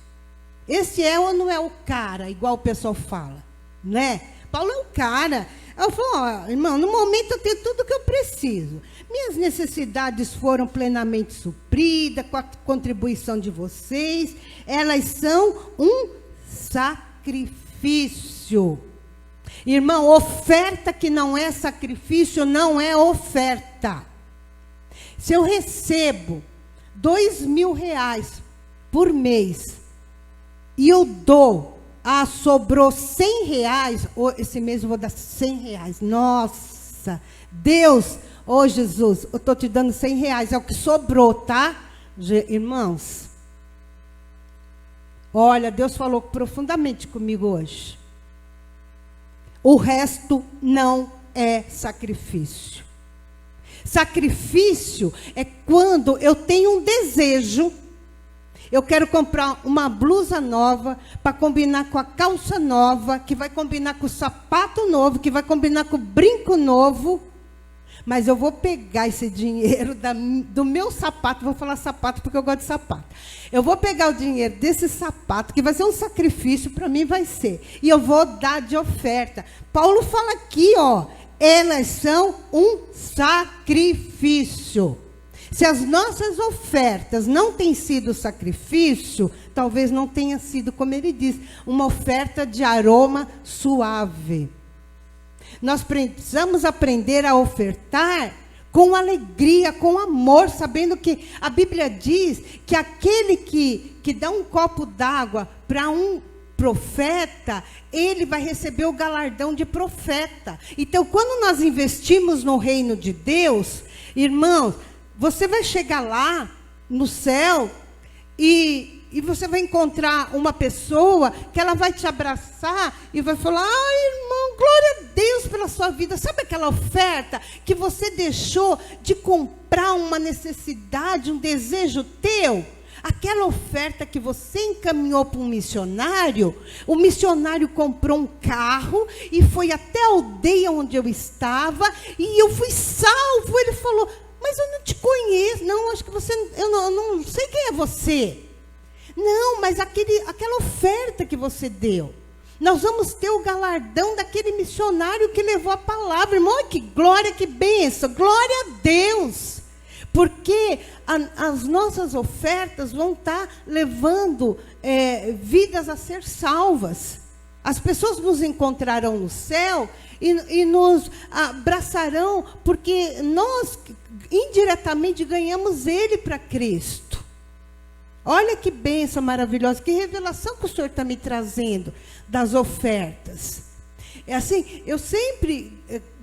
Esse é ou não é o cara, igual o pessoal fala, né? Paulo é o cara. Eu falo, irmão, no momento eu tenho tudo o que eu preciso. Minhas necessidades foram plenamente supridas com a contribuição de vocês. Elas são um sacrifício. Irmão, oferta que não é sacrifício não é oferta. Se eu recebo R$2.000 por mês e eu dou, sobrou R$100, esse mês eu vou dar R$100. Nossa, Deus, Jesus, eu estou te dando R$100, é o que sobrou, tá? Irmãos, olha, Deus falou profundamente comigo hoje. O resto não é sacrifício. Sacrifício é quando eu tenho um desejo. Eu quero comprar uma blusa nova para combinar com a calça nova, que vai combinar com o sapato novo, que vai combinar com o brinco novo. Mas eu vou pegar esse dinheiro do meu sapato, vou falar sapato porque eu gosto de sapato. Eu vou pegar o dinheiro desse sapato, que vai ser um sacrifício para mim, vai ser. E eu vou dar de oferta. Paulo fala aqui, ó, elas são um sacrifício. Se as nossas ofertas não têm sido sacrifício, talvez não tenha sido, como ele diz, uma oferta de aroma suave. Nós precisamos aprender a ofertar com alegria, com amor, sabendo que a Bíblia diz que aquele que dá um copo d'água para um profeta, ele vai receber o galardão de profeta. Então, quando nós investimos no reino de Deus, irmãos, você vai chegar lá no céu e você vai encontrar uma pessoa que ela vai te abraçar e vai falar, irmão, glória a Deus pela sua vida. Sabe aquela oferta que você deixou de comprar uma necessidade, um desejo teu? Aquela oferta que você encaminhou para um missionário, o missionário comprou um carro e foi até a aldeia onde eu estava e eu fui salvo. Ele falou, mas eu não te conheço. Não, acho que você, eu não sei quem é você. Não, mas aquela oferta que você deu. Nós vamos ter o galardão daquele missionário que levou a palavra. Irmão, que glória, que bênção. Glória a Deus. Porque as nossas ofertas vão estar levando vidas a ser salvas. As pessoas nos encontrarão no céu e nos abraçarão, porque nós indiretamente ganhamos ele para Cristo. Olha que bênção maravilhosa, que revelação que o Senhor está me trazendo das ofertas. É assim, eu sempre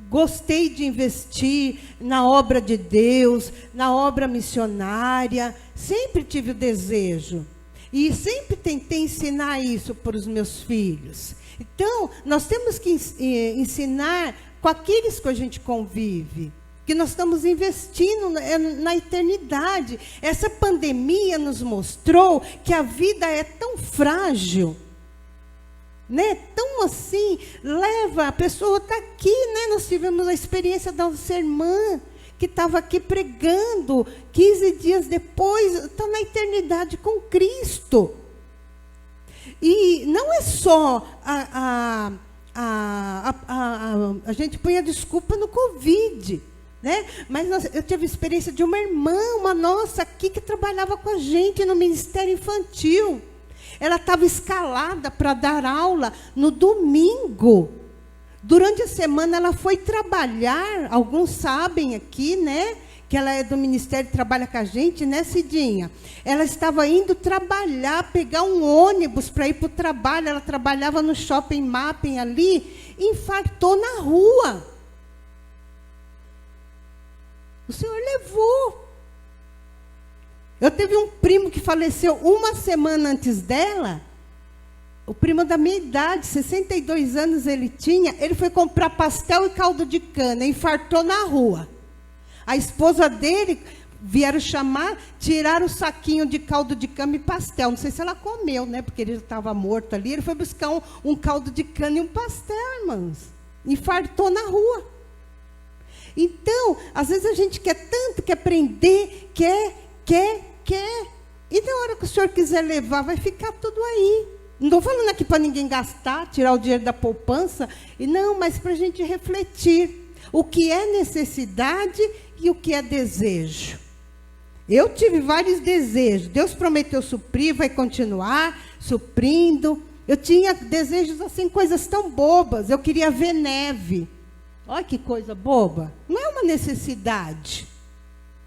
gostei de investir na obra de Deus, na obra missionária, sempre tive o desejo. E sempre tentei ensinar isso para os meus filhos. Então, nós temos que ensinar com aqueles que a gente convive, que nós estamos investindo na eternidade. Essa pandemia nos mostrou que a vida é tão frágil, né? Tão assim, a pessoa está aqui, né? Nós tivemos a experiência da nossa irmã, que estava aqui pregando, 15 dias depois, está na eternidade com Cristo. E não é só a gente põe a desculpa no Covid, né? Mas eu tive a experiência de uma irmã, uma nossa aqui, que trabalhava com a gente no Ministério Infantil. Ela estava escalada para dar aula no domingo. Durante a semana ela foi trabalhar, alguns sabem aqui, né? Que ela é do Ministério, trabalha com a gente, né, Cidinha? Ela estava indo trabalhar, pegar um ônibus para ir para o trabalho. Ela trabalhava no Shopping Mapping ali, infartou na rua. O Senhor levou. Eu teve um primo que faleceu uma semana antes dela. O primo da minha idade, 62 anos ele tinha. Ele foi comprar pastel e caldo de cana, infartou na rua. A esposa dele vieram chamar, tiraram o saquinho de caldo de cana e pastel. Não sei se ela comeu, né? Porque ele estava morto ali. Ele foi buscar um caldo de cana e um pastel, irmãos. Infartou na rua. Então, às vezes a gente quer tanto, quer aprender, quer. E na hora que o Senhor quiser levar, vai ficar tudo aí. Não estou falando aqui para ninguém gastar, tirar o dinheiro da poupança. Não, mas para a gente refletir. O que é necessidade e o que é desejo. Eu tive vários desejos. Deus prometeu suprir, vai continuar suprindo. Eu tinha desejos assim, coisas tão bobas. Eu queria ver neve. Olha que coisa boba. Não é uma necessidade.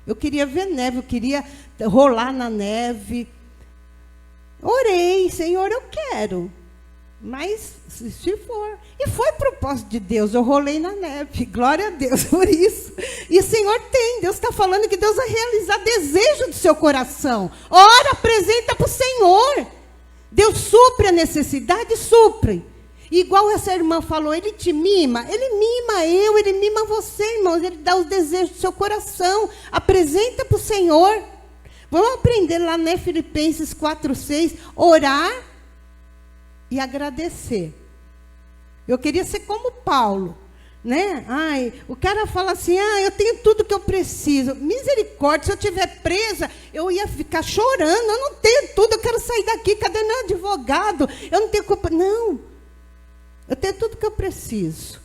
Eu queria ver neve, eu queria rolar na neve. Orei, Senhor, eu quero. Mas, se for. E foi propósito de Deus, eu rolei na neve. Glória a Deus por isso. E o Senhor tem, Deus está falando que Deus vai realizar desejo do seu coração. Ora, apresenta para o Senhor. Deus supre a necessidade, supre. Igual essa irmã falou, Ele te mima. Ele mima eu, Ele mima você, irmãos. Ele dá os desejos do seu coração. Apresenta para o Senhor. Vamos aprender lá, né, Filipenses 4:6, orar e agradecer. Eu queria ser como Paulo, né? O cara fala assim, eu tenho tudo que eu preciso. Misericórdia, se eu estiver presa, eu ia ficar chorando. Eu não tenho tudo, eu quero sair daqui. Cadê meu advogado? Eu não tenho culpa. Não, eu tenho tudo que eu preciso.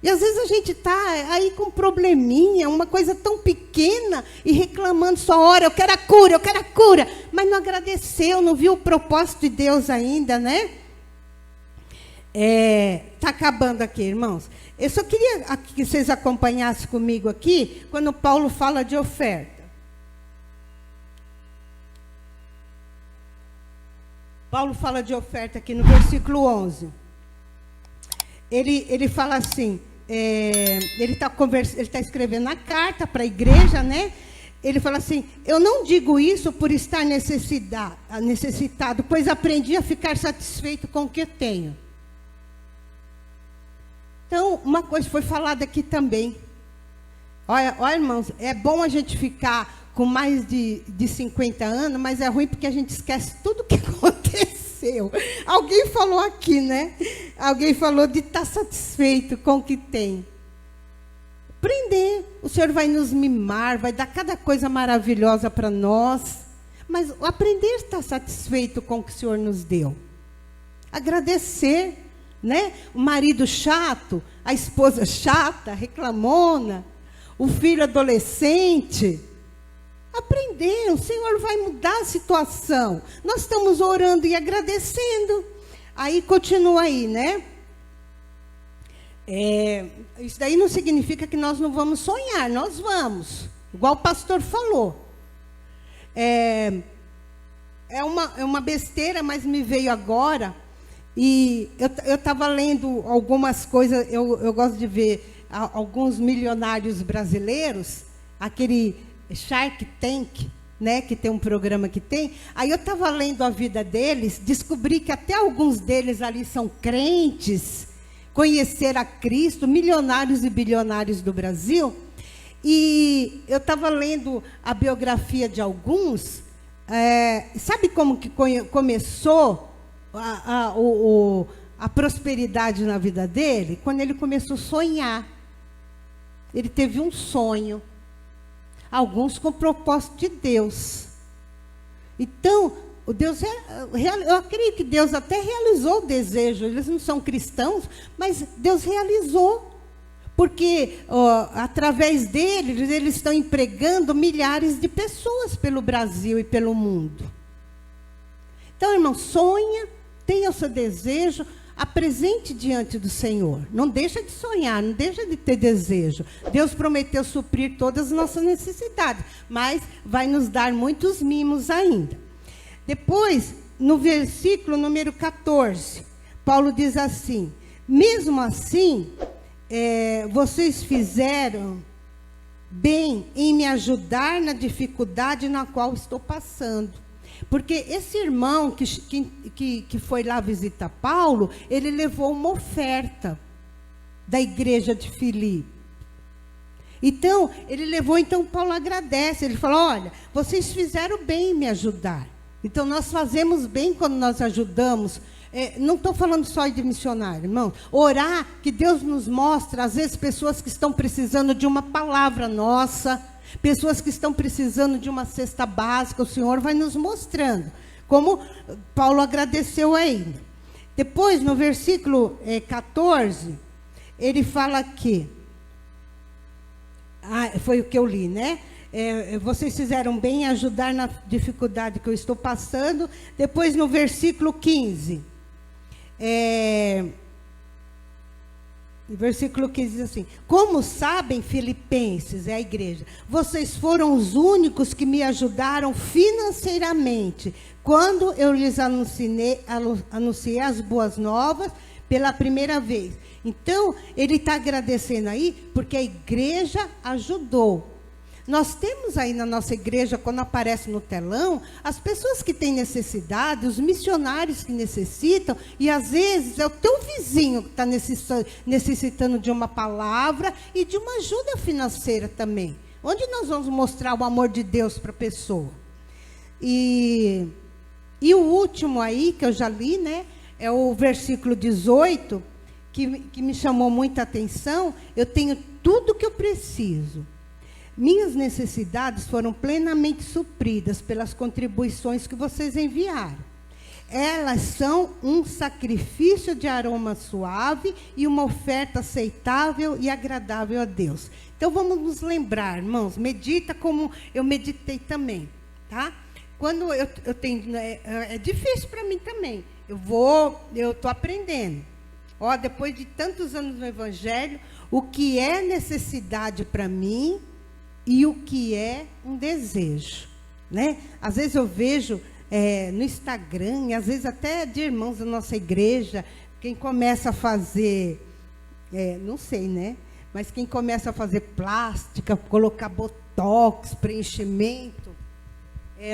E às vezes a gente está aí com um probleminha, uma coisa tão pequena, e reclamando só hora, eu quero a cura, mas não agradeceu, não viu o propósito de Deus ainda, né? Está acabando aqui, irmãos. Eu só queria que vocês acompanhassem comigo aqui, quando Paulo fala de oferta. Paulo fala de oferta aqui no versículo 11. Ele fala assim, ele está escrevendo a carta para a igreja, né? Ele fala assim, eu não digo isso por estar necessitado, pois aprendi a ficar satisfeito com o que tenho. Então, uma coisa foi falada aqui também. Olha, irmãos, é bom a gente ficar com mais de 50 anos, mas é ruim porque a gente esquece tudo o que aconteceu. Alguém falou aqui, né? Alguém falou de estar satisfeito com o que tem. Aprender. O Senhor vai nos mimar, vai dar cada coisa maravilhosa para nós. Mas aprender a estar satisfeito com o que o Senhor nos deu. Agradecer, né? O marido chato, a esposa chata, reclamona, o filho adolescente. Aprender, o Senhor vai mudar a situação. Nós estamos orando e agradecendo. Aí continua aí, né? Isso daí não significa que nós não vamos sonhar, nós vamos. Igual o pastor falou. É uma besteira, mas me veio agora. E eu estava lendo algumas coisas, eu gosto de ver alguns milionários brasileiros, aquele Shark Tank, né, que tem um programa que tem. Aí eu estava lendo a vida deles, descobri que até alguns deles ali são crentes, conheceram a Cristo, milionários e bilionários do Brasil. E eu estava lendo a biografia de alguns. Sabe como que começou a prosperidade na vida dele? Quando ele começou a sonhar. Ele teve um sonho. Alguns com o propósito de Deus. Então, eu acredito que Deus até realizou o desejo. Eles não são cristãos, mas Deus realizou. Porque através deles, eles estão empregando milhares de pessoas pelo Brasil e pelo mundo. Então, irmão, sonha, tenha o seu desejo, apresente diante do Senhor. Não deixa de sonhar, não deixa de ter desejo. Deus prometeu suprir todas as nossas necessidades, mas vai nos dar muitos mimos ainda. Depois, no versículo número 14, Paulo diz assim: mesmo assim, vocês fizeram bem em me ajudar na dificuldade na qual estou passando. Porque esse irmão que foi lá visitar Paulo, ele levou uma oferta da igreja de Filipe. Então, Paulo agradece, ele falou: olha, vocês fizeram bem em me ajudar. Então, nós fazemos bem quando nós ajudamos. Não estou falando só de missionário, irmão. Orar, que Deus nos mostra, às vezes, pessoas que estão precisando de uma palavra nossa, pessoas que estão precisando de uma cesta básica, o Senhor vai nos mostrando, como Paulo agradeceu ainda. Depois, no versículo 14, ele fala aqui, foi o que eu li, né? Vocês fizeram bem em ajudar na dificuldade que eu estou passando. Depois, no versículo 15, o versículo 15 diz assim: como sabem, filipenses, é a igreja, vocês foram os únicos que me ajudaram financeiramente quando eu lhes anunciei as boas novas pela primeira vez. Então, ele está agradecendo aí porque a igreja ajudou. Nós temos aí na nossa igreja, quando aparece no telão, as pessoas que têm necessidade, os missionários que necessitam, e às vezes é o teu vizinho que está necessitando de uma palavra e de uma ajuda financeira também. Onde nós vamos mostrar o amor de Deus para a pessoa? E o último aí, que eu já li, né, é o versículo 18, que me chamou muita atenção. Eu tenho tudo o que eu preciso. Minhas necessidades foram plenamente supridas pelas contribuições que vocês enviaram. Elas são um sacrifício de aroma suave e uma oferta aceitável e agradável a Deus. Então, vamos nos lembrar, irmãos, medita como eu meditei também, tá? Quando eu tenho... É difícil para mim também. Eu estou aprendendo. Depois de tantos anos no Evangelho, o que é necessidade para mim e o que é um desejo, né? Às vezes eu vejo no Instagram, e às vezes até de irmãos da nossa igreja, quem começa a fazer, não sei, né? Mas quem começa a fazer plástica, colocar botox, preenchimento,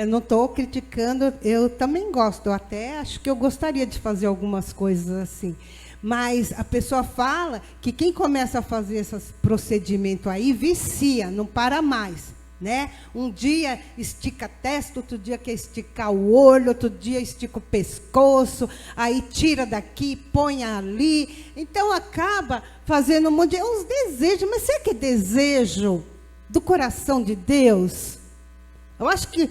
não estou criticando, eu também gosto, eu até acho que eu gostaria de fazer algumas coisas assim. Mas a pessoa fala que quem começa a fazer esses procedimentos aí vicia, não para mais, né? Um dia estica a testa, outro dia quer esticar o olho, outro dia estica o pescoço, aí tira daqui, põe ali. Então acaba fazendo um monte de uns desejos. Mas será que é desejo do coração de Deus? Eu acho que,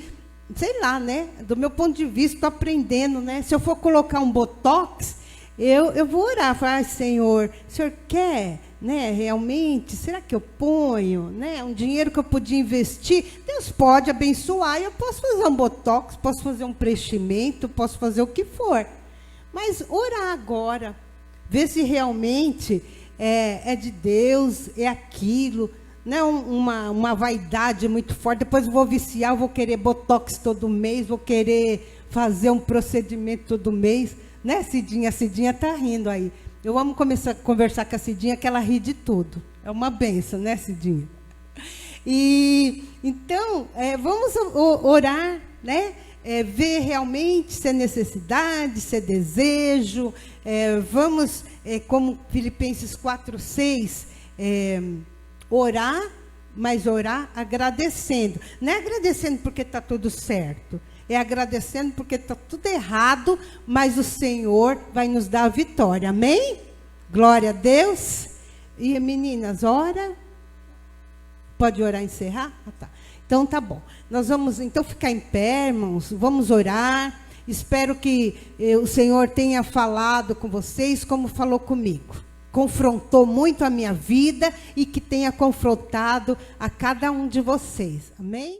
sei lá, né? Do meu ponto de vista, estou aprendendo, né? Se eu for colocar um botox, eu vou orar, falar: Senhor, o Senhor quer, né, realmente? Será que eu ponho, né, um dinheiro que eu podia investir? Deus pode abençoar, e eu posso fazer um botox, posso fazer um preenchimento, posso fazer o que for. Mas orar agora, ver se realmente é de Deus, é aquilo, não é uma vaidade muito forte. Depois eu vou viciar, eu vou querer botox todo mês, vou querer fazer um procedimento todo mês. Né, Cidinha? A Cidinha está rindo aí. Eu amo começar a conversar com a Cidinha, que ela ri de tudo. É uma benção, né, Cidinha? E então, vamos orar, né? Ver realmente se é necessidade, se é desejo. Vamos, como Filipenses 4:6, orar, mas orar agradecendo. Não é agradecendo porque está tudo certo. É agradecendo porque está tudo errado, mas o Senhor vai nos dar a vitória. Amém? Glória a Deus. E meninas, ora. Pode orar e encerrar? Tá. Então tá bom. Nós vamos então ficar em pé, irmãos. Vamos orar. Espero que o Senhor tenha falado com vocês como falou comigo. Confrontou muito a minha vida e que tenha confrontado a cada um de vocês. Amém?